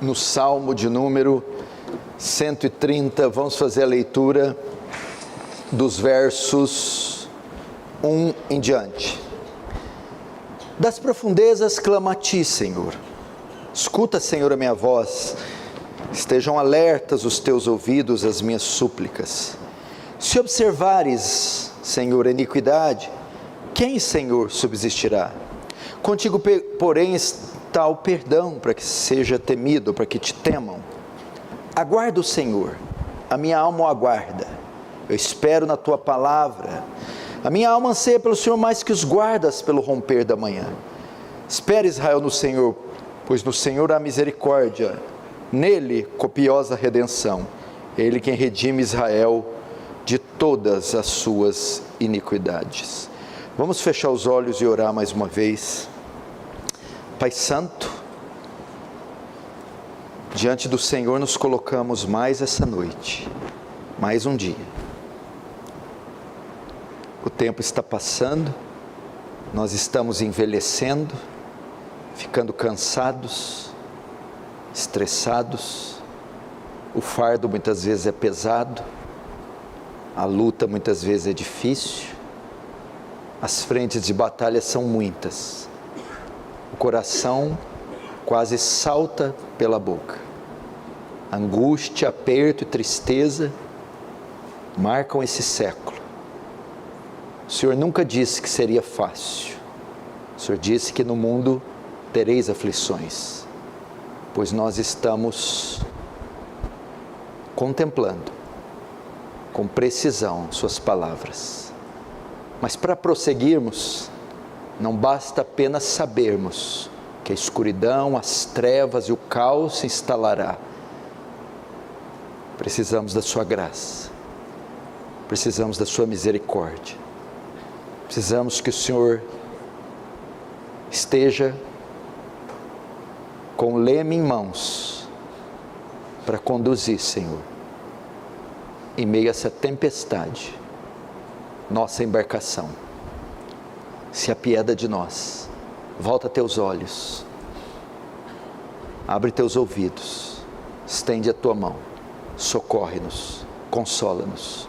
no Salmo de número 130, vamos fazer a leitura dos versos 1 em diante. Das profundezas clamo a ti, Senhor. Escuta, Senhor, a minha voz. Estejam alertas os teus ouvidos às minhas súplicas. Se observares, Senhor, a iniquidade, quem, Senhor, subsistirá? Contigo, porém, está o perdão, para que seja temido, para que te temam. Aguarda o Senhor, a minha alma o aguarda. Eu espero na tua palavra. A minha alma anseia pelo Senhor mais que os guardas pelo romper da manhã. Espere, Israel, no Senhor, pois no Senhor há misericórdia, nele copiosa redenção. Ele quem redime Israel de todas as suas iniquidades. Vamos fechar os olhos e orar mais uma vez. Pai Santo, diante do Senhor nos colocamos mais essa noite, mais um dia. O tempo está passando, nós estamos envelhecendo, ficando cansados, estressados, o fardo muitas vezes é pesado, a luta muitas vezes é difícil, as frentes de batalha são muitas, o coração quase salta pela boca, angústia, aperto e tristeza marcam esse século. O Senhor nunca disse que seria fácil, o Senhor disse que no mundo tereis aflições, pois nós estamos contemplando com precisão suas palavras. Mas para prosseguirmos, não basta apenas sabermos que a escuridão, as trevas e o caos se instalará. Precisamos da sua graça, precisamos da sua misericórdia, precisamos que o Senhor esteja com o leme em mãos para conduzir, Senhor, em meio a essa tempestade, nossa embarcação. Se apieda de nós, volta teus olhos, abre teus ouvidos, estende a tua mão, socorre-nos, consola-nos,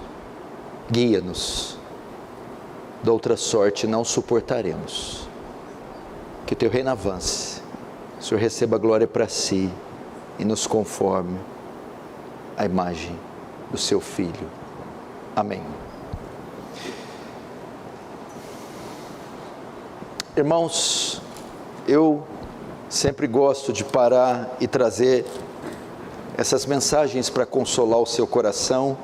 guia-nos, de outra sorte não suportaremos. Que teu reino avance, o Senhor receba a glória para si e nos conforme a imagem do seu Filho. Amém. Irmãos, eu sempre gosto de parar e trazer essas mensagens para consolar o seu coração,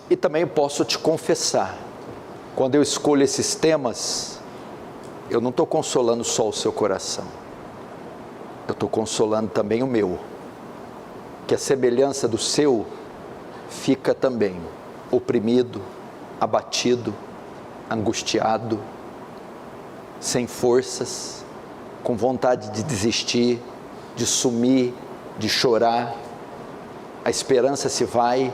e também posso te confessar, quando eu escolho esses temas, eu não estou consolando só o seu coração, eu estou consolando também o meu, que a semelhança do seu fica também oprimido, abatido, angustiado, sem forças, com vontade de desistir, de sumir, de chorar, a esperança se vai,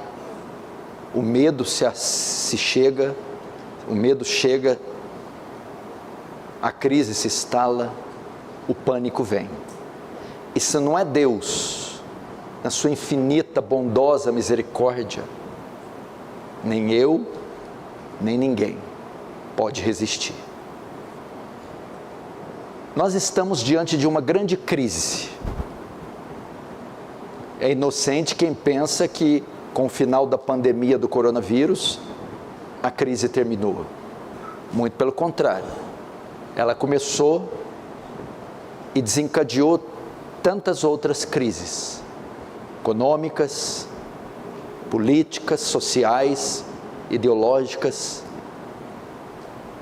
o medo se chega, o medo chega, a crise se instala, o pânico vem. Isso não é Deus, na sua infinita, bondosa misericórdia, nem eu, nem ninguém pode resistir. Nós estamos diante de uma grande crise. É inocente quem pensa que com o final da pandemia do coronavírus, a crise terminou. Muito pelo contrário, ela começou e desencadeou tantas outras crises, econômicas, políticas, sociais, ideológicas,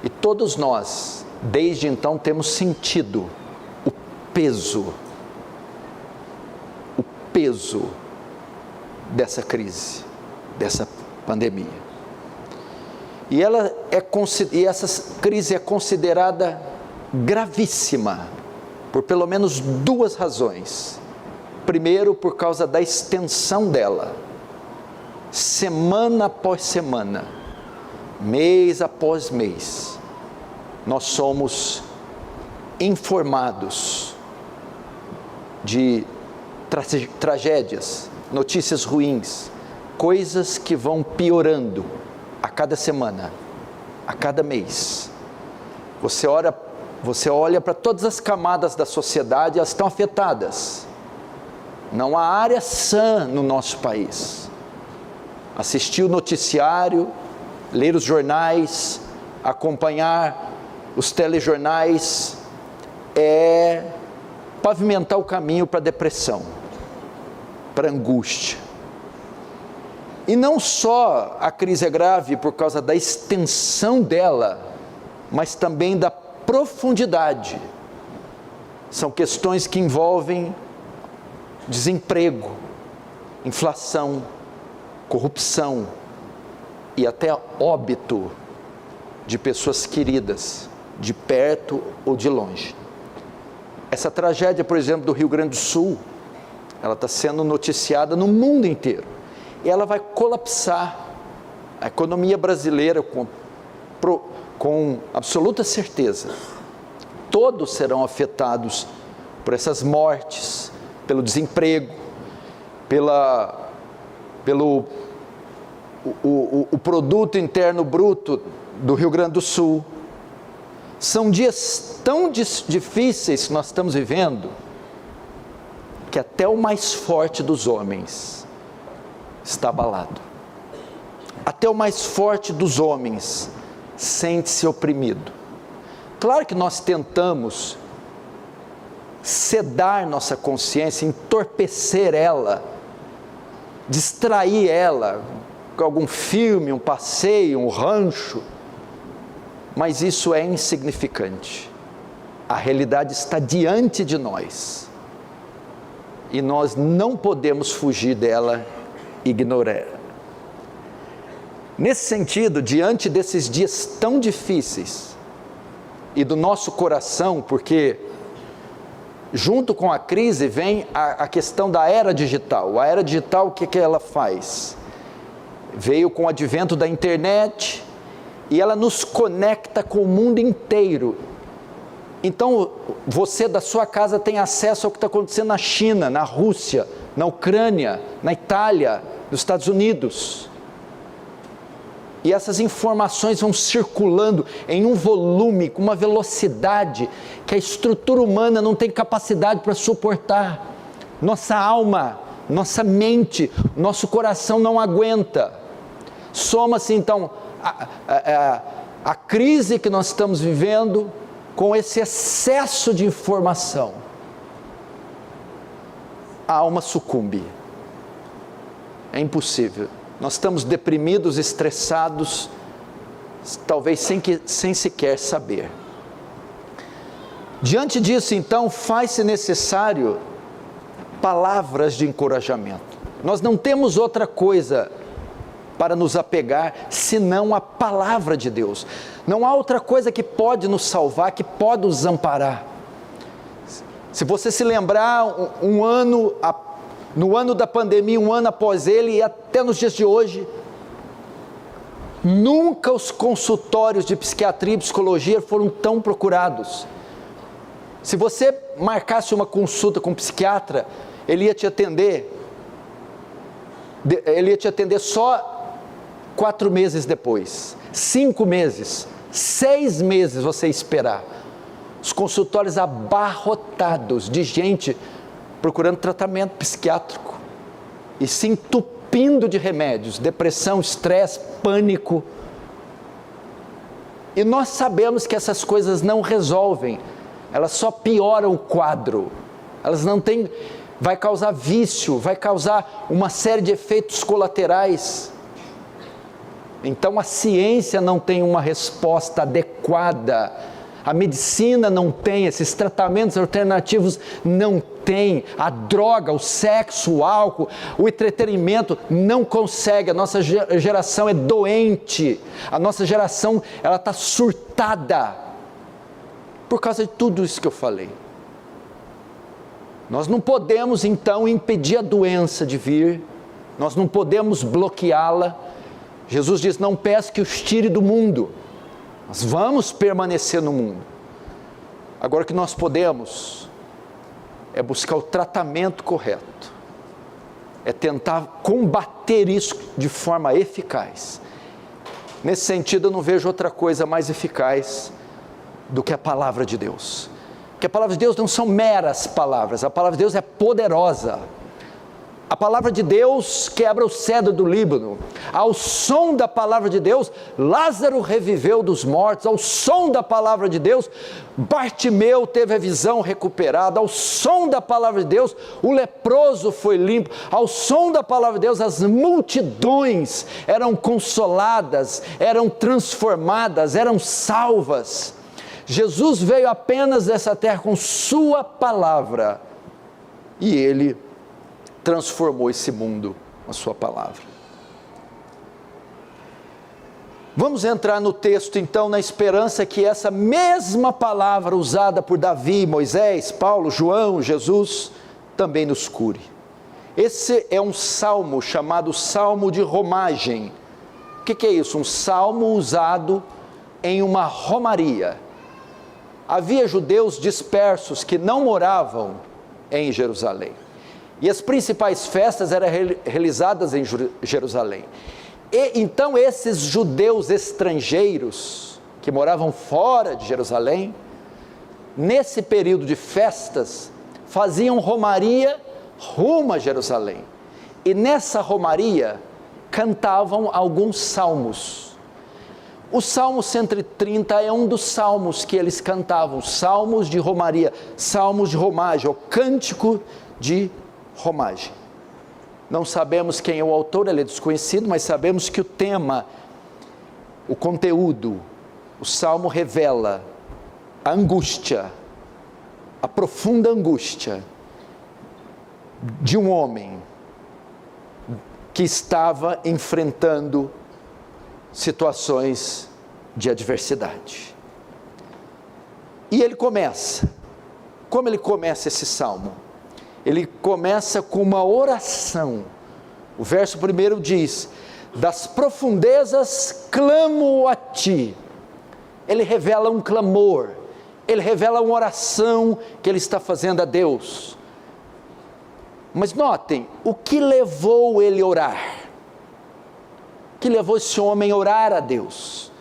e todos nós, desde então, temos sentido o peso dessa crise, dessa pandemia. E essa crise é considerada gravíssima por pelo menos duas razões. Primeiro, por causa da extensão dela, semana após semana, mês após mês, nós somos informados de tragédias, notícias ruins, coisas que vão piorando a cada semana, a cada mês. Você olha para todas as camadas da sociedade, elas estão afetadas. Não há área sã no nosso país. Assistir o noticiário, ler os jornais, acompanhar os telejornais, é pavimentar o caminho para a depressão, para a angústia. E não só a crise é grave por causa da extensão dela, mas também da profundidade. São questões que envolvem desemprego, inflação, corrupção e até óbito de pessoas queridas, de perto ou de longe. Essa tragédia, por exemplo, do Rio Grande do Sul, ela está sendo noticiada no mundo inteiro. E ela vai colapsar a economia brasileira com absoluta certeza. Todos serão afetados por essas mortes, pelo desemprego, pelo produto interno bruto do Rio Grande do Sul. São dias tão difíceis que nós estamos vivendo, que até o mais forte dos homens está abalado. Até o mais forte dos homens sente-se oprimido. Claro que nós tentamos sedar nossa consciência, entorpecer ela, distrair ela com algum filme, um passeio, um rancho, mas isso é insignificante. A realidade está diante de nós e nós não podemos fugir dela e ignorar. Nesse sentido, diante desses dias tão difíceis e do nosso coração, porque junto com a crise vem a questão da era digital. A era digital, o que ela faz? Veio com o advento da internet e ela nos conecta com o mundo inteiro. Então, você da sua casa tem acesso ao que está acontecendo na China, na Rússia, na Ucrânia, na Itália, nos Estados Unidos. E essas informações vão circulando em um volume, com uma velocidade que a estrutura humana não tem capacidade para suportar. Nossa alma, nossa mente, nosso coração não aguenta. Soma-se então a crise que nós estamos vivendo com esse excesso de informação. A alma sucumbe. É impossível. Nós estamos deprimidos, estressados, talvez sem sequer saber. Diante disso, então, faz-se necessário palavras de encorajamento. Nós não temos outra coisa para nos apegar senão a palavra de Deus. Não há outra coisa que pode nos salvar, que pode nos amparar. Se você se lembrar, no ano da pandemia, um ano após ele e até nos dias de hoje, nunca os consultórios de psiquiatria e psicologia foram tão procurados. Se você marcasse uma consulta com um psiquiatra, ele ia te atender só 4 meses depois, 5 meses, 6 meses você esperar. Os consultórios abarrotados de gente procurando tratamento psiquiátrico e se entupindo de remédios, depressão, estresse, pânico. E nós sabemos que essas coisas não resolvem, elas só pioram o quadro, elas não têm, vai causar vício, vai causar uma série de efeitos colaterais. Então a ciência não tem uma resposta adequada, a medicina não tem, esses tratamentos alternativos não tem, a droga, o sexo, o álcool, o entretenimento não consegue. A nossa geração é doente, a nossa geração ela está surtada por causa de tudo isso que eu falei. Nós não podemos então impedir a doença de vir, nós não podemos bloqueá-la. Jesus diz: não peço que os tire do mundo, nós vamos permanecer no mundo. Agora o que nós podemos é buscar o tratamento correto, é tentar combater isso de forma eficaz. Nesse sentido, eu não vejo outra coisa mais eficaz do que a palavra de Deus. Porque a palavra de Deus não são meras palavras, a palavra de Deus é poderosa. A palavra de Deus quebra o cedro do Líbano. Ao som da palavra de Deus, Lázaro reviveu dos mortos. Ao som da palavra de Deus, Bartimeu teve a visão recuperada. Ao som da palavra de Deus, o leproso foi limpo. Ao som da palavra de Deus, as multidões eram consoladas, eram transformadas, eram salvas. Jesus veio apenas dessa terra com sua palavra, e ele transformou esse mundo com a sua palavra. Vamos entrar no texto então, na esperança que essa mesma palavra usada por Davi, Moisés, Paulo, João, Jesus, também nos cure. Esse é um salmo chamado Salmo de Romagem. O que é isso? Um salmo usado em uma romaria. Havia judeus dispersos que não moravam em Jerusalém, e as principais festas eram realizadas em Jerusalém. E então esses judeus estrangeiros que moravam fora de Jerusalém, nesse período de festas, faziam romaria rumo a Jerusalém, e nessa romaria cantavam alguns salmos. O Salmo 130 é um dos salmos que eles cantavam, salmos de romaria, salmos de romagem, o cântico de romagem. Não sabemos quem é o autor, ele é desconhecido, mas sabemos que o tema, o conteúdo, o salmo revela a angústia, a profunda angústia de um homem que estava enfrentando situações de adversidade. E ele começa, como ele começa esse salmo? Ele começa com uma oração. O verso 1 diz: das profundezas clamo a ti. Ele revela um clamor, ele revela uma oração que ele está fazendo a Deus. Mas notem, o que levou ele a orar? O que levou esse homem a orar a Deus?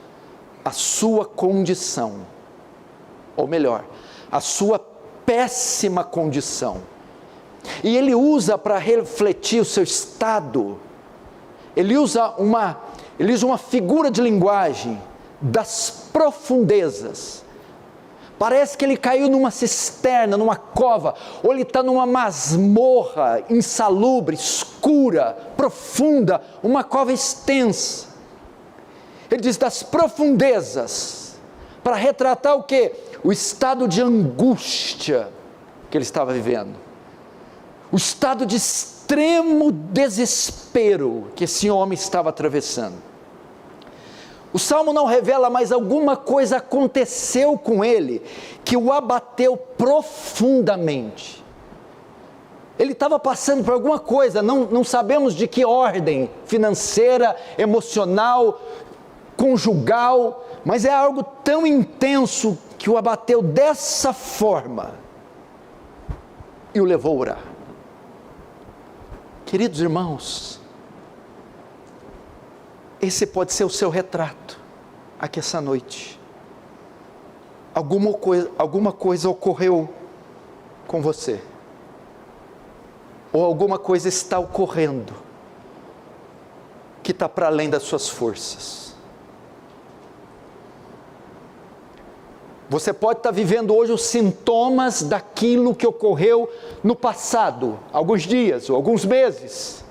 A sua condição, ou melhor, a sua péssima condição. E ele usa para refletir o seu estado, ele usa uma figura de linguagem das profundezas. Parece que ele caiu numa cisterna, numa cova, ou ele está numa masmorra insalubre, escura, profunda, uma cova extensa. Ele diz das profundezas, para retratar o quê? O estado de angústia que ele estava vivendo, o estado de extremo desespero que esse homem estava atravessando. O salmo não revela, mas alguma coisa aconteceu com ele, que o abateu profundamente. Ele estava passando por alguma coisa, não sabemos de que ordem, financeira, emocional, conjugal, mas é algo tão intenso que o abateu dessa forma, e o levou a orar. Queridos irmãos, esse pode ser o seu retrato, aqui essa noite. Alguma coisa ocorreu com você, ou alguma coisa está ocorrendo, que está para além das suas forças. Você pode estar vivendo hoje os sintomas daquilo que ocorreu no passado, alguns dias ou alguns meses.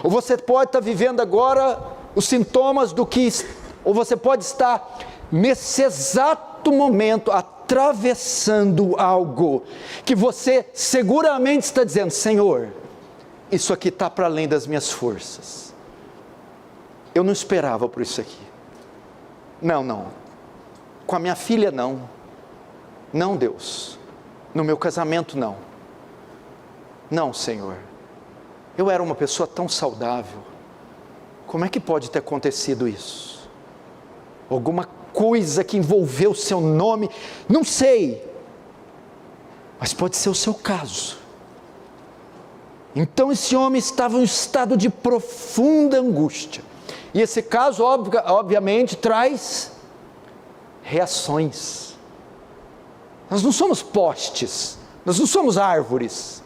Ou você pode estar vivendo agora os sintomas ou você pode estar nesse exato momento atravessando algo que você seguramente está dizendo: Senhor, isso aqui está para além das minhas forças. Eu não esperava por isso aqui. Não. Com a minha filha não, Deus. No meu casamento não, Senhor. Eu era uma pessoa tão saudável. Como é que pode ter acontecido isso? Alguma coisa que envolveu o seu nome, não sei. mas pode ser o seu caso. Então esse homem estava em um estado de profunda angústia, e esse caso obviamente traz reações. Nós não somos postes, nós não somos árvores,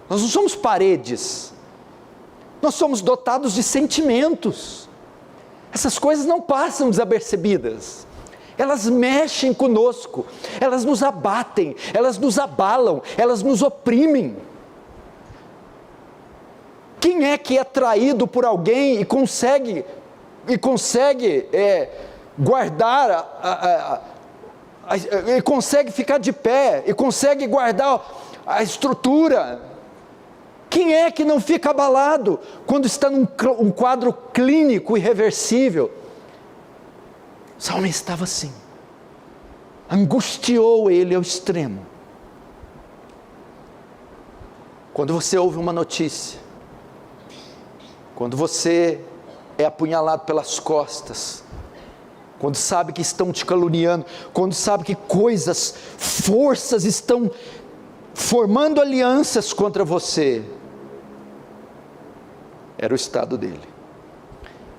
nós não somos paredes, nós somos dotados de sentimentos. Essas coisas não passam desapercebidas, elas mexem conosco, elas nos abatem, elas nos abalam, elas nos oprimem. Quem é que é traído por alguém e consegue guardar, e consegue ficar de pé, e consegue guardar a estrutura? Quem é que não fica abalado quando está num quadro clínico irreversível? O salmista estava assim, angustiou ele ao extremo. Quando você ouve uma notícia, quando você é apunhalado pelas costas, quando sabe que estão te caluniando, quando sabe que forças estão formando alianças contra você, era o estado dele.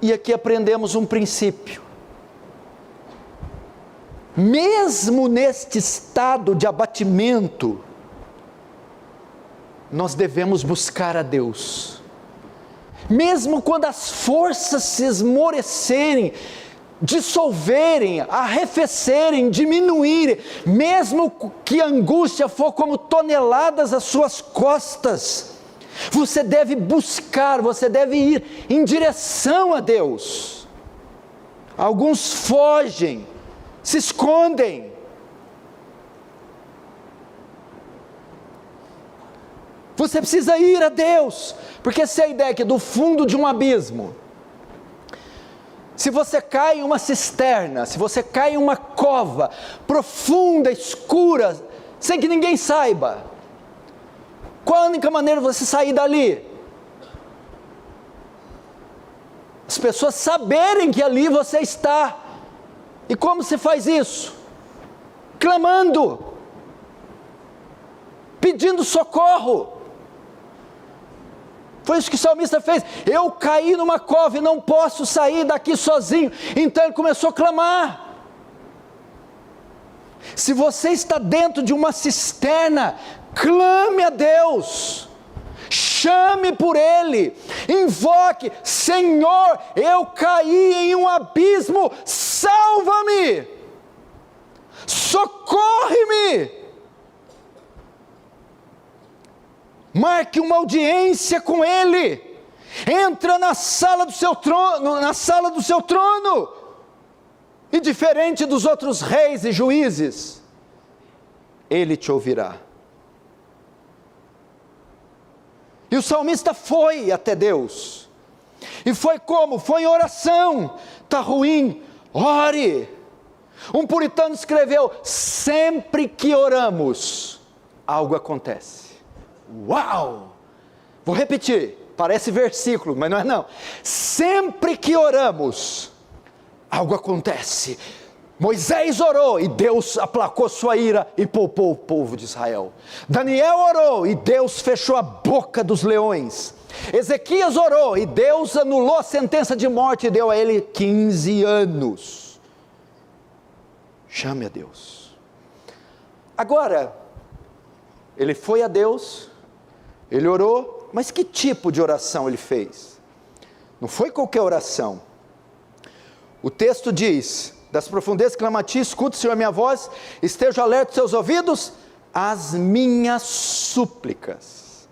E aqui aprendemos um princípio: mesmo neste estado de abatimento, nós devemos buscar a Deus. Mesmo quando as forças se esmorecerem, dissolverem, arrefecerem, diminuírem, mesmo que a angústia for como toneladas às suas costas, você deve buscar, você deve ir em direção a Deus. Alguns fogem, se escondem. Você precisa ir a Deus, porque se a ideia é que do fundo de um abismo, se você cai em uma cisterna, se você cai em uma cova profunda, escura, sem que ninguém saiba, qual a única maneira de você sair dali? As pessoas saberem que ali você está. E como se faz isso? Clamando, pedindo socorro. Foi isso que o salmista fez. Eu caí numa cova e não posso sair daqui sozinho. Então ele começou a clamar. Se você está dentro de uma cisterna, clame a Deus, chame por Ele, invoque: Senhor, eu caí em um abismo, salva-me, socorre-me. Marque uma audiência com Ele, entra na sala do seu trono, e diferente dos outros reis e juízes, Ele te ouvirá. E o salmista foi até Deus, e foi como? Foi em oração. Está ruim? Ore. Um puritano escreveu: sempre que oramos, algo acontece. Uau! Vou repetir, parece versículo, mas não é não. Sempre que oramos, algo acontece. Moisés orou e Deus aplacou sua ira e poupou o povo de Israel. Daniel orou e Deus fechou a boca dos leões. Ezequias orou e Deus anulou a sentença de morte e deu a ele 15 anos. Chame a Deus. Agora, ele foi a Deus, ele orou, mas que tipo de oração ele fez? Não foi qualquer oração. O texto diz: das profundezas clamo a ti, escuta, Senhor, a minha voz, esteja alerta os seus ouvidos, as minhas súplicas.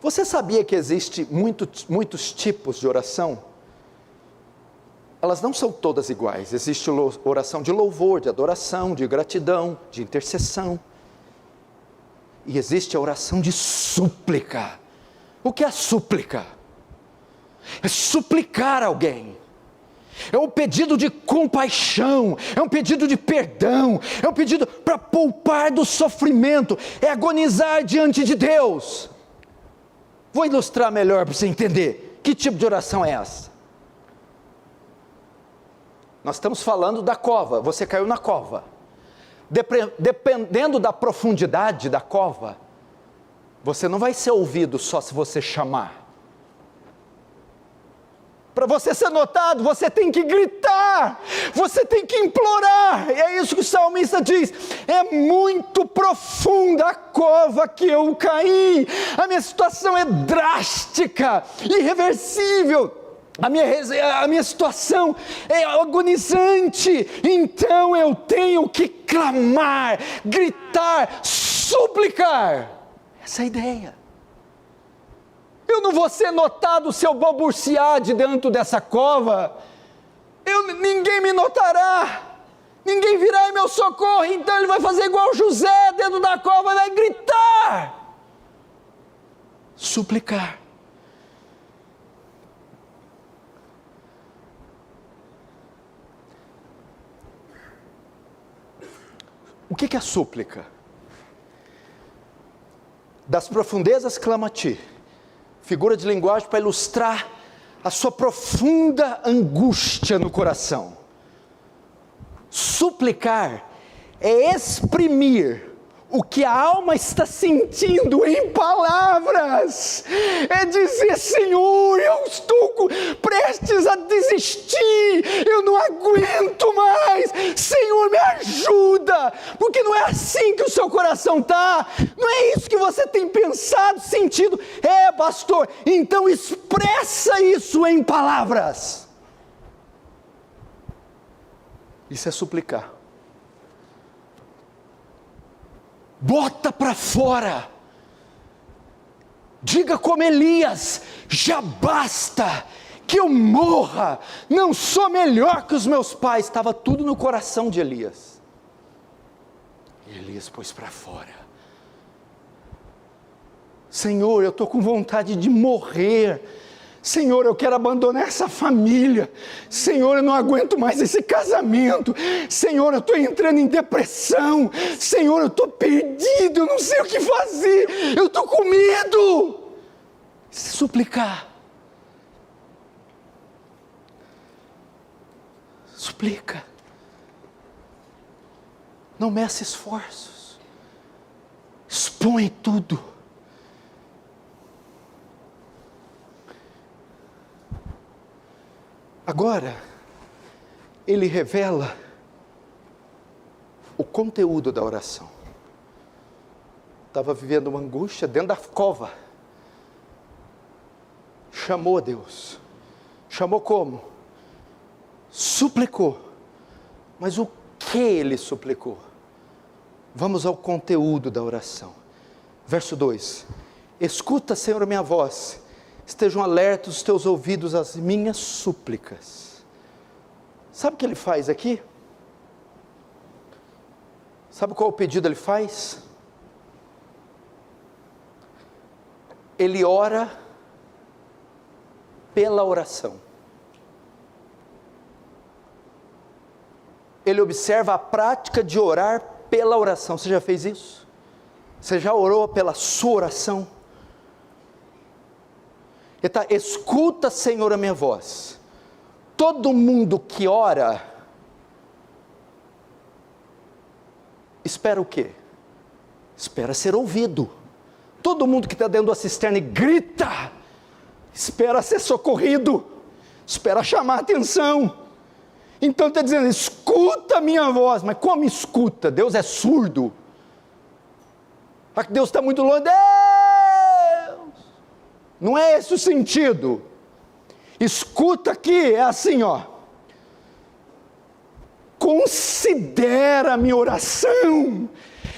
Você sabia que existe muitos tipos de oração? Elas não são todas iguais. Existe oração de louvor, de adoração, de gratidão, de intercessão. E existe a oração de súplica. O que é súplica? É suplicar a alguém. É um pedido de compaixão, é um pedido de perdão, é um pedido para poupar do sofrimento, é agonizar diante de Deus. Vou ilustrar melhor para você entender que tipo de oração é essa. Nós estamos falando da cova, você caiu na cova. Dependendo da profundidade da cova, você não vai ser ouvido só se você chamar. Para você ser notado, você tem que gritar, você tem que implorar. E é isso que o salmista diz: é muito profunda a cova que eu caí, a minha situação é drástica, irreversível. A minha situação é agonizante, então eu tenho que clamar, gritar, suplicar. Essa é a ideia. Eu não vou ser notado se eu balbuciar de dentro dessa cova, ninguém me notará, ninguém virá em meu socorro, então ele vai fazer igual José dentro da cova, vai gritar, suplicar. O que é súplica? Das profundezas clama a ti. Figura de linguagem para ilustrar a sua profunda angústia no coração. Suplicar é exprimir o que a alma está sentindo em palavras, é dizer: Senhor, eu estou prestes a desistir, eu não aguento mais, Senhor, me ajuda, porque não é assim que o seu coração está, não é isso que você tem pensado, sentido. Pastor, então expressa isso em palavras. Isso é suplicar. Bota para fora, diga como Elias: já basta, que eu morra, não sou melhor que os meus pais. Estava tudo no coração de Elias, e Elias pôs para fora: Senhor, eu estou com vontade de morrer, Senhor, eu quero abandonar essa família, Senhor, eu não aguento mais esse casamento, Senhor, eu estou entrando em depressão, Senhor, eu estou perdido, eu não sei o que fazer, eu estou com medo. Suplicar. Suplica. Não meça esforços, expõe tudo. Agora, ele revela o conteúdo da oração. Estava vivendo uma angústia dentro da cova. Chamou a Deus. Chamou como? Suplicou. Mas o que ele suplicou? Vamos ao conteúdo da oração. Verso 2. Escuta, Senhor, a minha voz. Estejam alertos os teus ouvidos às minhas súplicas. Sabe o que ele faz aqui? Sabe qual o pedido ele faz? Ele ora pela oração. Ele observa a prática de orar pela oração. Você já fez isso? Você já orou pela sua oração? Escuta, Senhor, a minha voz. Todo mundo que ora, espera o quê? Espera ser ouvido. Todo mundo que está dentro da cisterna e grita, espera ser socorrido, espera chamar atenção. Então está dizendo: escuta a minha voz. Mas como escuta? Deus é surdo? Deus está muito longe. Não é esse o sentido. Escuta aqui, é assim, ó. Considera a minha oração.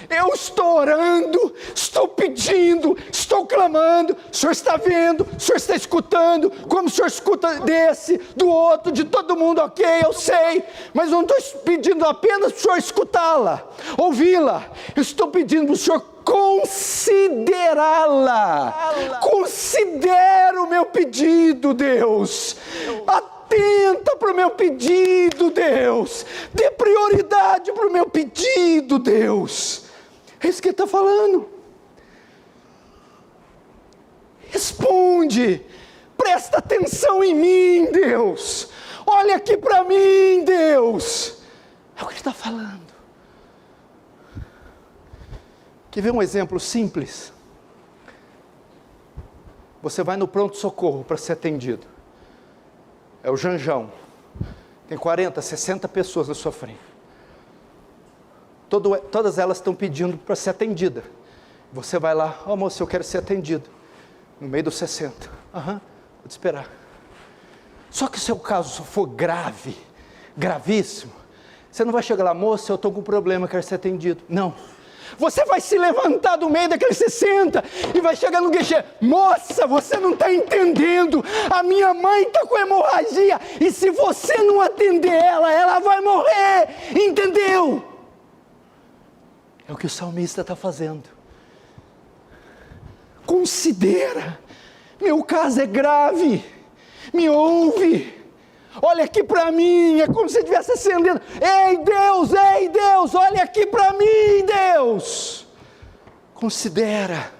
Eu estou orando, estou pedindo, estou clamando. O Senhor está vendo, o Senhor está escutando. Como o Senhor escuta desse, do outro, de todo mundo, ok, eu sei. Mas eu não estou pedindo apenas para o Senhor escutá-la, ouvi-la. Eu estou pedindo para o Senhor considerá-la. Considera o meu pedido, Deus. Atenta para o meu pedido, Deus. Dê prioridade para o meu pedido, Deus. É isso que ele está falando. Responde. Presta atenção em mim, Deus. Olha aqui para mim, Deus. É o que ele está falando. Quer ver um exemplo simples? Você vai no pronto-socorro para ser atendido. É o Janjão. Tem 40, 60 pessoas na sua frente. Todas elas estão pedindo para ser atendida. Você vai lá, moço, eu quero ser atendido. No meio dos 60. Vou te esperar. Só que se o seu caso for grave, gravíssimo, você não vai chegar lá, moço, eu estou com um problema, quero ser atendido. Não. Você vai se levantar do meio daqueles 60 e vai chegar no guichê. Moça, você não está entendendo. A minha mãe está com hemorragia e se você não atender ela, ela vai morrer. Entendeu? É o que o salmista está fazendo. Considera. Meu caso é grave. Me ouve. Olha aqui para mim, é como se estivesse acendendo. Ei Deus, olha aqui para mim, Deus. Considera.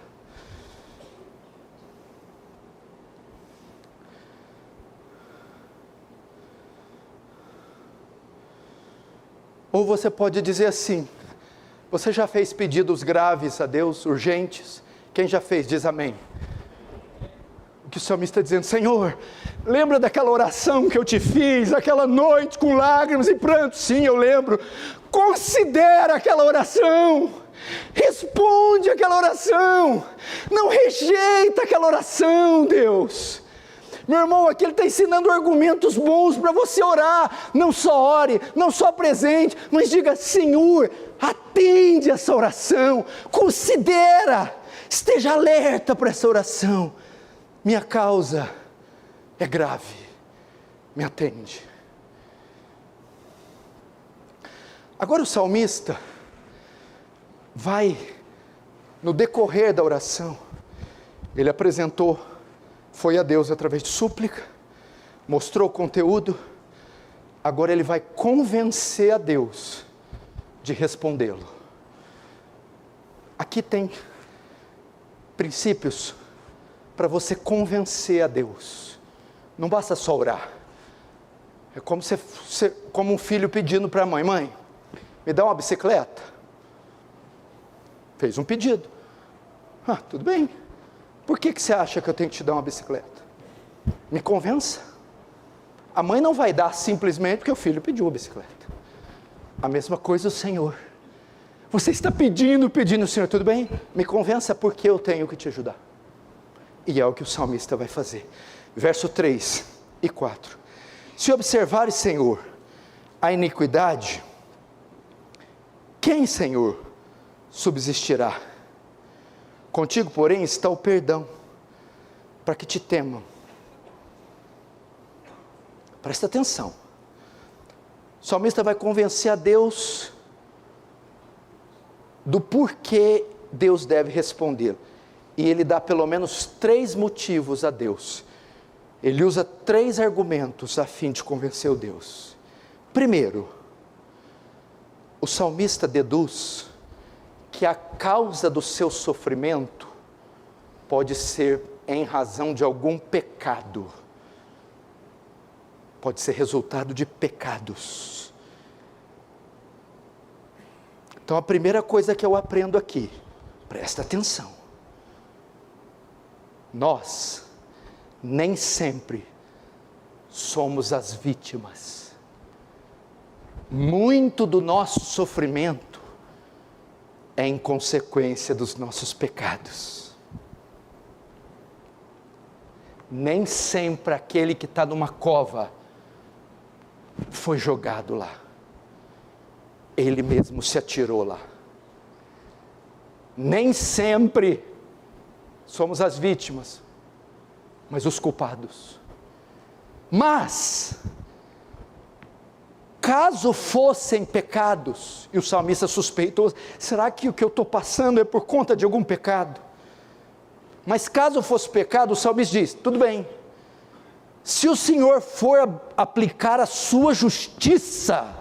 Ou você pode dizer assim, você já fez pedidos graves a Deus, urgentes? Quem já fez, diz amém. O que o salmista está dizendo, Senhor, lembra daquela oração que eu te fiz, aquela noite com lágrimas e prantos? Sim, eu lembro. Considera aquela oração, responde aquela oração, não rejeita aquela oração, Deus. Meu irmão, aqui ele está ensinando argumentos bons para você orar. Não só ore, não só apresente, mas diga, Senhor, atende essa oração, considera, esteja alerta para essa oração. Minha causa é grave, me atende. Agora o salmista vai, no decorrer da oração, ele apresentou, foi a Deus através de súplica, mostrou o conteúdo, agora ele vai convencer a Deus de respondê-lo. Aqui tem princípios para você convencer a Deus. Não basta só orar. É como um filho pedindo para a mãe, mãe, me dá uma bicicleta. Fez um pedido. Tudo bem. Por que você acha que eu tenho que te dar uma bicicleta? Me convença. A mãe não vai dar simplesmente porque o filho pediu a bicicleta. A mesma coisa o Senhor. Você está pedindo, Senhor, tudo bem? Me convença porque eu tenho que te ajudar. E é o que o salmista vai fazer. Verso 3 e 4. Se observares, Senhor, a iniquidade, quem, Senhor, subsistirá? Contigo, porém, está o perdão, para que te temam. Presta atenção. O salmista vai convencer a Deus do porquê Deus deve responder. E ele dá pelo menos 3 motivos a Deus. Ele usa 3 argumentos a fim de convencer o Deus. Primeiro, o salmista deduz que a causa do seu sofrimento pode ser em razão de algum pecado. Pode ser resultado de pecados. Então a primeira coisa que eu aprendo aqui, presta atenção. Nós nem sempre somos as vítimas. Muito do nosso sofrimento é em consequência dos nossos pecados. Nem sempre aquele que está numa cova foi jogado lá. Ele mesmo se atirou lá. Nem sempre somos as vítimas, mas os culpados. Mas, caso fossem pecados, e o salmista suspeitou, será que o que eu estou passando é por conta de algum pecado? Mas caso fosse pecado, o salmista diz, tudo bem, se o Senhor for aplicar a sua justiça,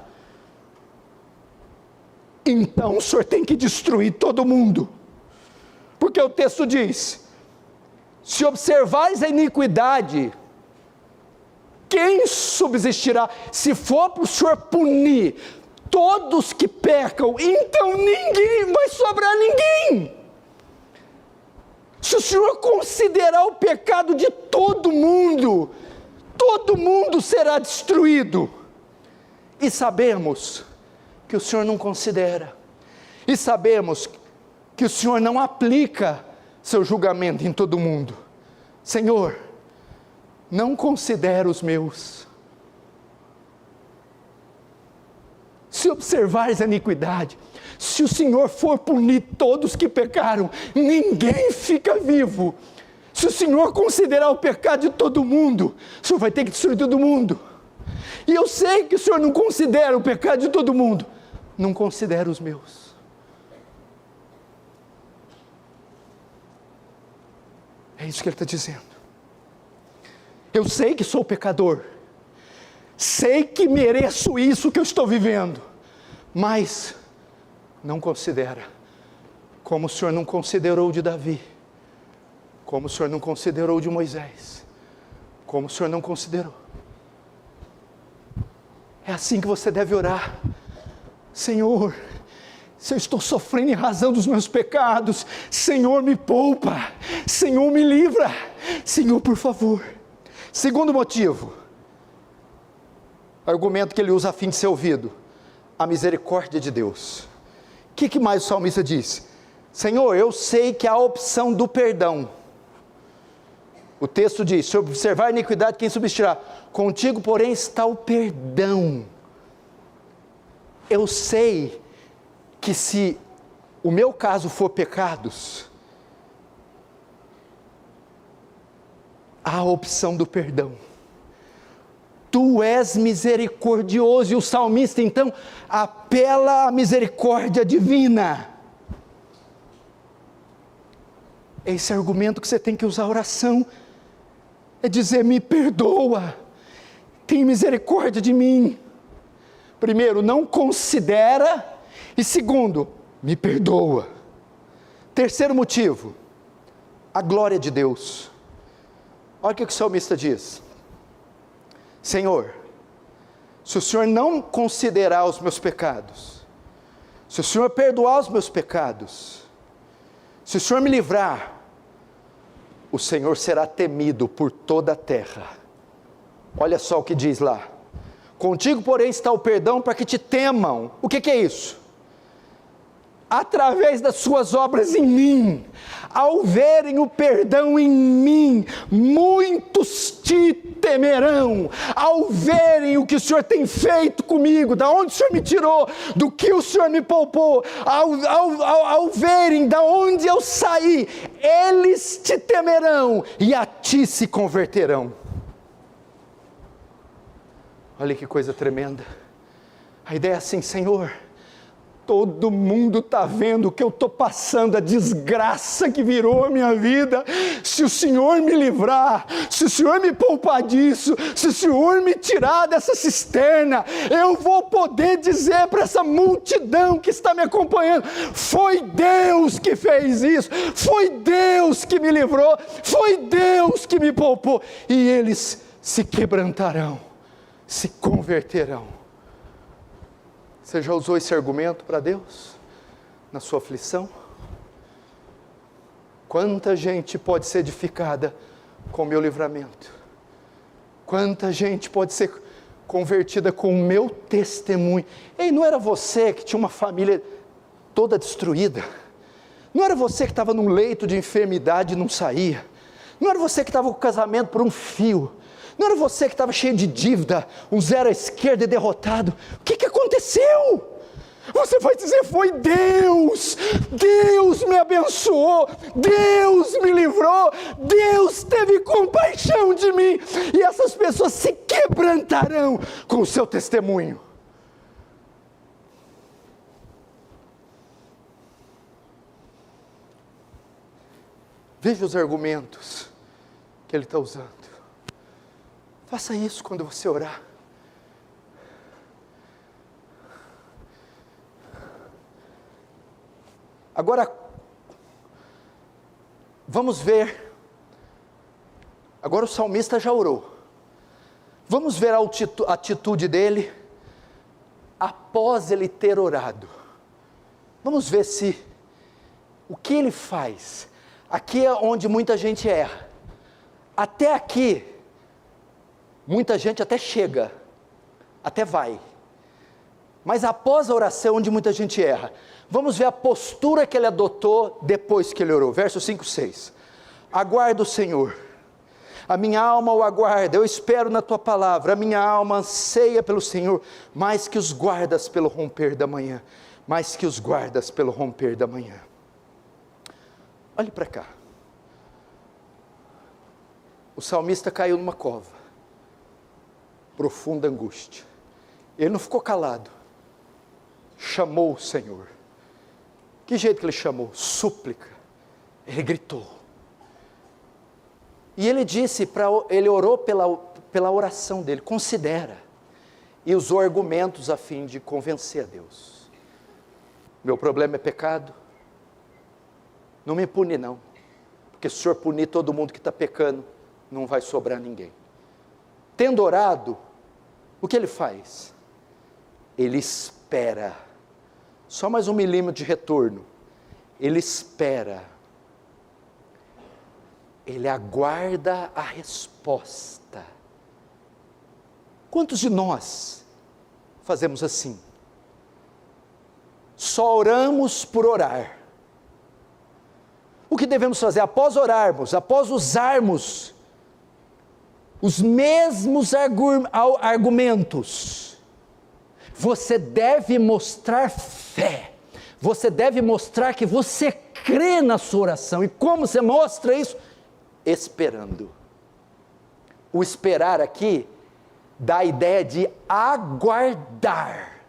então o Senhor tem que destruir todo mundo. Porque o texto diz, se observais a iniquidade, quem subsistirá? Se for para o Senhor punir todos que pecam, então ninguém vai sobrar ninguém. Se o Senhor considerar o pecado de todo mundo será destruído. E sabemos que o Senhor não considera. E sabemos que o Senhor não aplica seu julgamento em todo mundo. Senhor, não considera os meus. Se observares a iniquidade, se o Senhor for punir todos que pecaram, ninguém fica vivo. Se o Senhor considerar o pecado de todo mundo, o Senhor vai ter que destruir todo mundo. E eu sei que o Senhor não considera o pecado de todo mundo, não considera os meus. É isso que Ele está dizendo. Eu sei que sou pecador, sei que mereço isso que eu estou vivendo, mas não considera, como o Senhor não considerou de Davi, como o Senhor não considerou de Moisés, como o Senhor não considerou. É assim que você deve orar. Senhor, se eu estou sofrendo em razão dos meus pecados, Senhor, me poupa, Senhor, me livra, Senhor, por favor. Segundo motivo, argumento que ele usa a fim de ser ouvido, a misericórdia de Deus. O que mais o salmista diz? Senhor, eu sei que há a opção do perdão. O texto diz, se observar a iniquidade, quem subsistirá? Contigo, porém, está o perdão. Eu sei que se o meu caso for pecados, há a opção do perdão. Tu és misericordioso, e o salmista então apela à misericórdia divina. Esse argumento que você tem que usar a oração, é dizer, me perdoa, tem misericórdia de mim. Primeiro, não considera, e segundo, me perdoa. Terceiro motivo, a glória de Deus. Olha o que o salmista diz. Senhor, se o Senhor não considerar os meus pecados, se o Senhor perdoar os meus pecados, se o Senhor me livrar, o Senhor será temido por toda a terra. Olha só o que diz lá. Contigo, porém, está o perdão para que te temam. O que é isso? Através das suas obras em mim, ao verem o perdão em mim, muitos te temerão. Ao verem o que o Senhor tem feito comigo, da onde o Senhor me tirou, do que o Senhor me poupou, ao verem da onde eu saí, eles te temerão e a ti se converterão. Olha que coisa tremenda. A ideia é assim, Senhor, todo mundo está vendo o que eu estou passando, a desgraça que virou a minha vida. Se o Senhor me livrar, se o Senhor me poupar disso, se o Senhor me tirar dessa cisterna, eu vou poder dizer para essa multidão que está me acompanhando, foi Deus que fez isso, foi Deus que me livrou, foi Deus que me poupou, e eles se quebrantarão, se converterão. Você já usou esse argumento para Deus? Na sua aflição? Quanta gente pode ser edificada com o meu livramento? Quanta gente pode ser convertida com o meu testemunho? Ei, não era você que tinha uma família toda destruída? Não era você que estava num leito de enfermidade e não saía? Não era você que estava com o casamento por um fio? Não era você que estava cheio de dívida, um zero à esquerda e derrotado? O que aconteceu? Você vai dizer, foi Deus, Deus me abençoou, Deus me livrou, Deus teve compaixão de mim, e essas pessoas se quebrantarão com o seu testemunho. Veja os argumentos que ele está usando. Faça isso quando você orar. Agora, vamos ver. Agora o salmista já orou. Vamos ver a atitude dele após ele ter orado, vamos ver o que ele faz. Aqui é onde muita gente erra. Até aqui, muita gente até chega, até vai. Mas após a oração, onde muita gente erra, vamos ver a postura que ele adotou depois que ele orou. Verso 5, 6. Aguardo o Senhor, a minha alma o aguarda, eu espero na tua palavra, a minha alma anseia pelo Senhor, mais que os guardas pelo romper da manhã, mais que os guardas pelo romper da manhã. Olhe para cá. O salmista caiu numa cova, profunda angústia. Ele não ficou calado, chamou o Senhor. Que jeito que ele chamou? Súplica. Ele gritou. E ele disse, ele orou pela oração dele, considera, e usou argumentos a fim de convencer a Deus. Meu problema é pecado, não me pune não, porque se o Senhor punir todo mundo que está pecando, não vai sobrar ninguém. Tendo orado, o que ele faz? Ele espera, só mais 1 milímetro de retorno, ele espera. Ele aguarda a resposta. Quantos de nós fazemos assim? Só oramos por orar. O que devemos fazer? Após orarmos, após usarmos os mesmos argumentos, você deve mostrar fé. Você deve mostrar que você crê na sua oração. E como você mostra isso? Esperando. O esperar aqui dá a ideia de aguardar,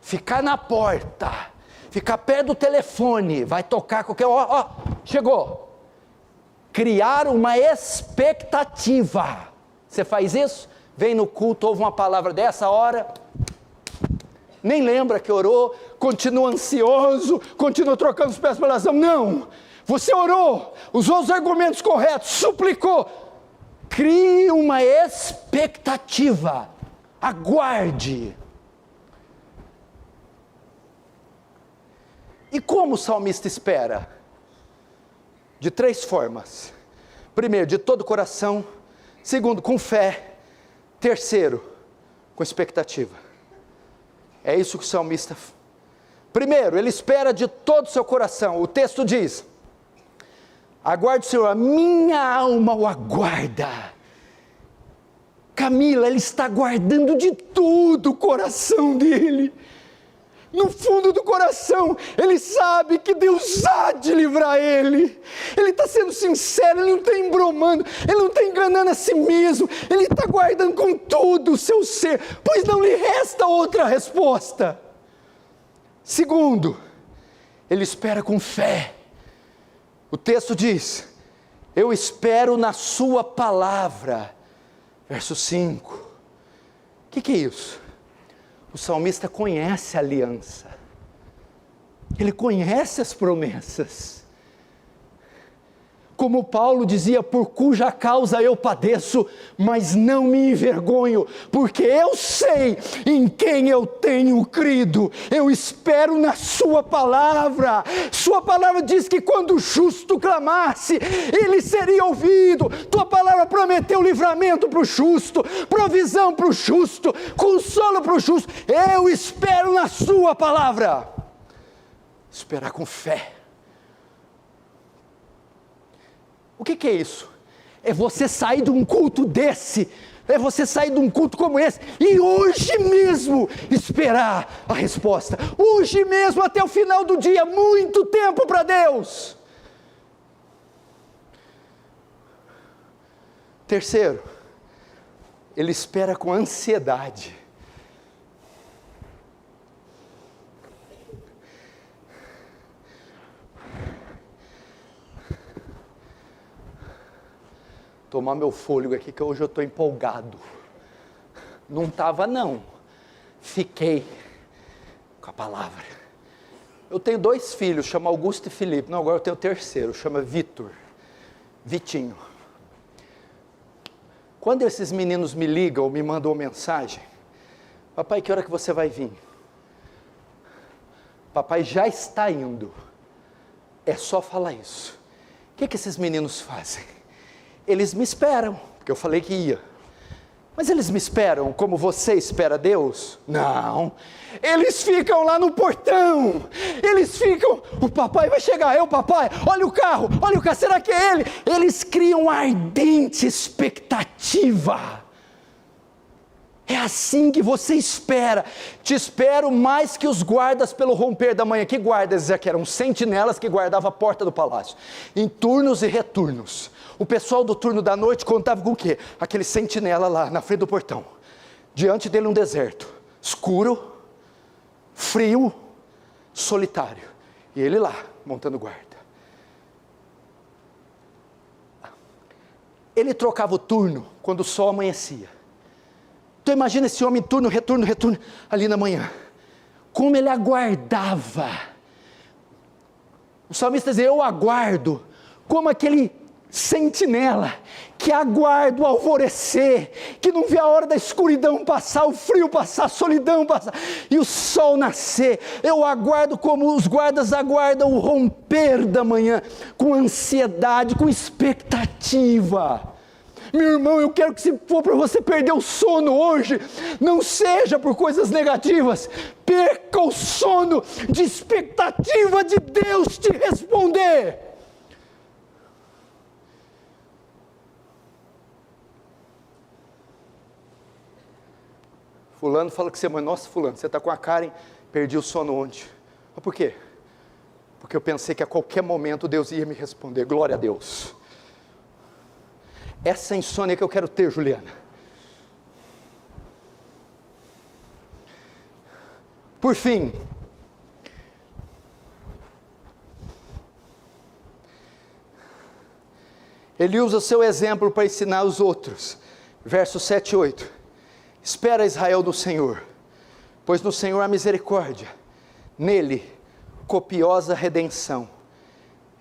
ficar na porta, ficar perto do telefone, vai tocar qualquer hora, chegou. Criar uma expectativa. Você faz isso? Vem no culto, ouve uma palavra dessa hora, nem lembra que orou, continua ansioso, continua trocando os pés pela oração. Não! Você orou, usou os argumentos corretos, suplicou. Crie uma expectativa. Aguarde. E como o salmista espera? De 3 formas. Primeiro, de todo o coração. Segundo, com fé. Terceiro, com expectativa. É isso que o salmista... Primeiro, ele espera de todo o seu coração. O texto diz... Aguarde o Senhor, a minha alma o aguarda. Camila, ele está guardando de tudo o coração dele. No fundo do coração, ele sabe que Deus há de livrar ele. Ele está sendo sincero, ele não está embromando, ele não está enganando a si mesmo. Ele está guardando com tudo o seu ser, pois não lhe resta outra resposta. Segundo, ele espera com fé. O texto diz, eu espero na sua palavra. Verso 5. O que é isso? O salmista conhece a aliança. Ele conhece as promessas. Como Paulo dizia, por cuja causa eu padeço, mas não me envergonho, porque eu sei em quem eu tenho crido. Eu espero na sua palavra. Sua palavra diz que quando o justo clamasse, ele seria ouvido. Tua palavra prometeu livramento para o justo, provisão para o justo, consolo para o justo. Eu espero na sua palavra. Esperar com fé. O que é isso? É você sair de um culto desse, é você sair de um culto como esse, e hoje mesmo esperar a resposta, hoje mesmo até o final do dia, muito tempo para Deus. Terceiro, ele espera com ansiedade. Tomar meu fôlego aqui, que hoje eu estou empolgado. Não estava não, fiquei com a palavra. Eu tenho 2 filhos, chama Augusto e Felipe. Não, agora eu tenho o terceiro, chama Vitor, Vitinho. Quando esses meninos me ligam ou me mandam uma mensagem, papai, que hora que você vai vir? papai já está indo. É só falar isso. O que esses meninos fazem? Eles me esperam, porque eu falei que ia. Mas eles me esperam como você espera Deus? Não. Eles ficam lá no portão. Eles ficam, o papai vai chegar. É o papai, olha o carro, será que é ele? Eles criam uma ardente expectativa. É assim que você espera. Te espero mais que os guardas pelo romper da manhã. Que guardas aqui? Eram sentinelas que guardavam a porta do palácio, em turnos e retornos. O pessoal do turno da noite contava com o quê? Aquele sentinela lá na frente do portão. Diante dele um deserto, escuro, frio, solitário. E ele lá, montando guarda. Ele trocava o turno quando o sol amanhecia. Então imagina esse homem turno, retorno, ali na manhã. Como ele aguardava. O salmista diz, eu aguardo, como aquele sentinela, que aguarda o alvorecer, que não vê a hora da escuridão passar, o frio passar, a solidão passar, e o sol nascer. Eu aguardo como os guardas aguardam o romper da manhã, com ansiedade, com expectativa. Meu irmão, eu quero que se for para você perder o sono hoje, não seja por coisas negativas, perca o sono de expectativa de Deus te responder. Fulano fala que você, mas nossa fulano, você está com a Karen, perdi o sono ontem. Mas por quê? Porque eu pensei que a qualquer momento Deus ia me responder, glória a Deus. Essa insônia que eu quero ter, Juliana. Por fim, ele usa o seu exemplo para ensinar os outros. Versos 7 e 8. Espera Israel do Senhor, pois no Senhor há misericórdia, nele copiosa redenção.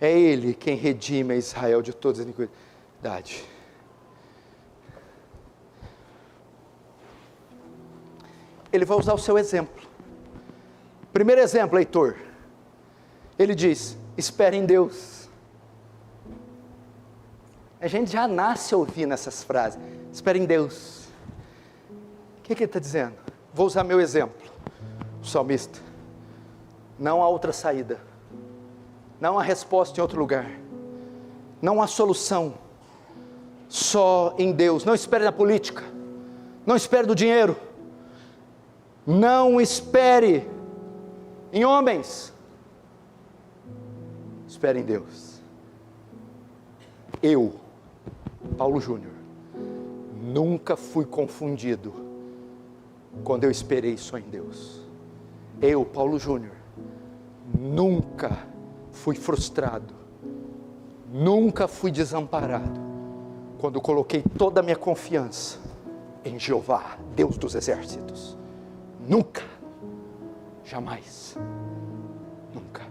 É Ele quem redime a Israel de todas as iniquidades. Ele vai usar o seu exemplo. Primeiro exemplo, Heitor. Ele diz, espera em Deus. A gente já nasce ouvindo essas frases. Espera em Deus. O que ele está dizendo? Vou usar meu exemplo. O salmista. Não há outra saída. Não há resposta em outro lugar. Não há solução. Só em Deus. Não espere na política. Não espere do dinheiro. Não espere em homens. Espere em Deus. Eu, Paulo Júnior, nunca fui confundido quando eu esperei só em Deus. Eu, Paulo Júnior, nunca fui frustrado, nunca fui desamparado, quando coloquei toda a minha confiança em Jeová, Deus dos exércitos. Nunca, jamais, nunca.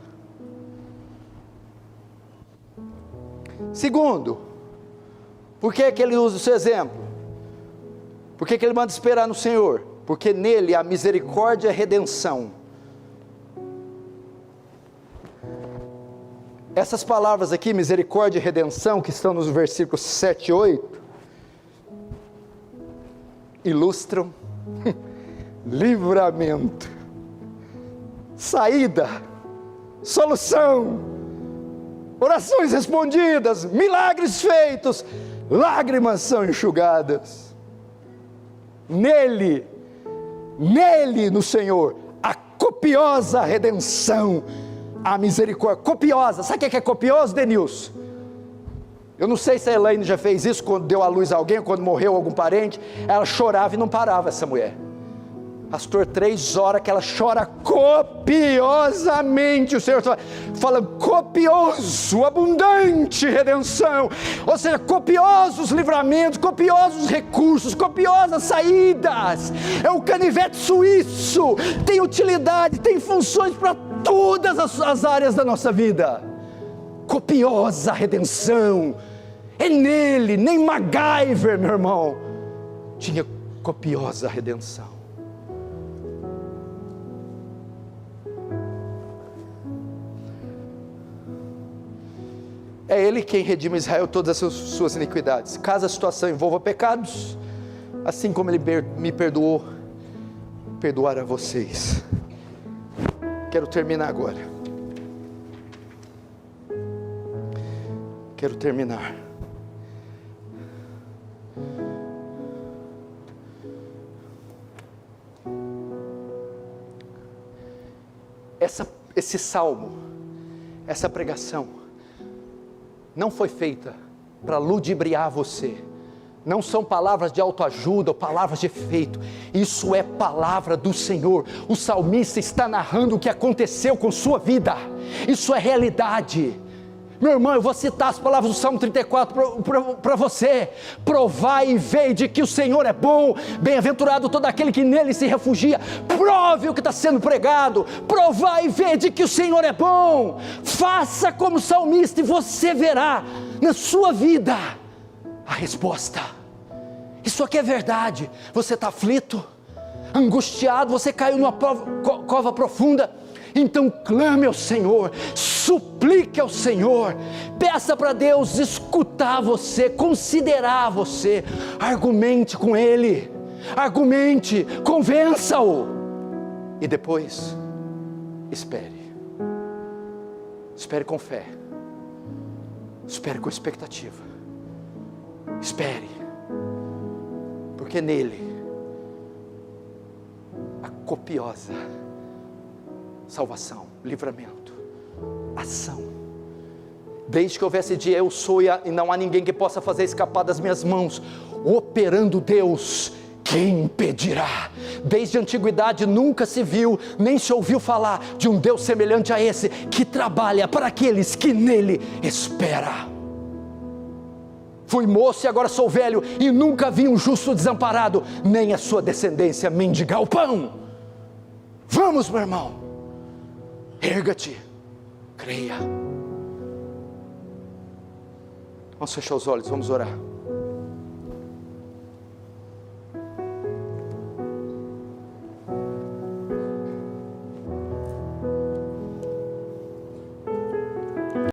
Segundo, por que ele usa o seu exemplo? Por que ele manda esperar no Senhor? Porque nele há misericórdia e redenção. Essas palavras aqui, misericórdia e redenção, que estão nos versículos 7 e 8, ilustram livramento, saída, solução, orações respondidas, milagres feitos, lágrimas são enxugadas. Nele, no Senhor, a copiosa redenção, a misericórdia, copiosa. Sabe o que é copioso, Denilson? Eu não sei se a Elaine já fez isso quando deu à luz a alguém, quando morreu algum parente, ela chorava e não parava, essa mulher. Pastor, 3 horas que ela chora copiosamente, o Senhor fala copioso, abundante redenção, ou seja, copiosos livramentos, copiosos recursos, copiosas saídas. É o canivete suíço, tem utilidade, tem funções para todas as áreas da nossa vida. Copiosa redenção, é nele. Nem MacGyver, meu irmão, tinha copiosa redenção. É Ele quem redime Israel todas as suas iniquidades. Caso a situação envolva pecados, assim como Ele me perdoou, perdoará vocês. Quero terminar agora. Quero terminar. Esse salmo, essa pregação, não foi feita para ludibriar você. Não são palavras de autoajuda ou palavras de efeito. Isso é palavra do Senhor. O salmista está narrando o que aconteceu com sua vida. Isso é realidade. Meu irmão, eu vou citar as palavras do Salmo 34 para você. Provai e vede que o Senhor é bom. Bem-aventurado todo aquele que nele se refugia. Prove o que está sendo pregado. Provai e vede que o Senhor é bom. Faça como salmista e você verá na sua vida a resposta. Isso aqui é verdade. Você está aflito, angustiado, você caiu numa cova profunda. Então clame ao Senhor, suplique ao Senhor, peça para Deus escutar você, considerar você, argumente com Ele, argumente, convença-o, e depois, espere com fé, espere com expectativa, espere, porque nele, a copiosa salvação, livramento, ação. Desde que houvesse dia, eu sou e não há ninguém que possa fazer escapar das minhas mãos. Operando Deus, quem impedirá? Desde a antiguidade nunca se viu, nem se ouviu falar de um Deus semelhante a esse, que trabalha para aqueles que nele esperam. Fui moço e agora sou velho, e nunca vi um justo desamparado, nem a sua descendência mendigar o pão. Vamos, meu irmão, erga-te, creia. Vamos fechar os olhos, vamos orar.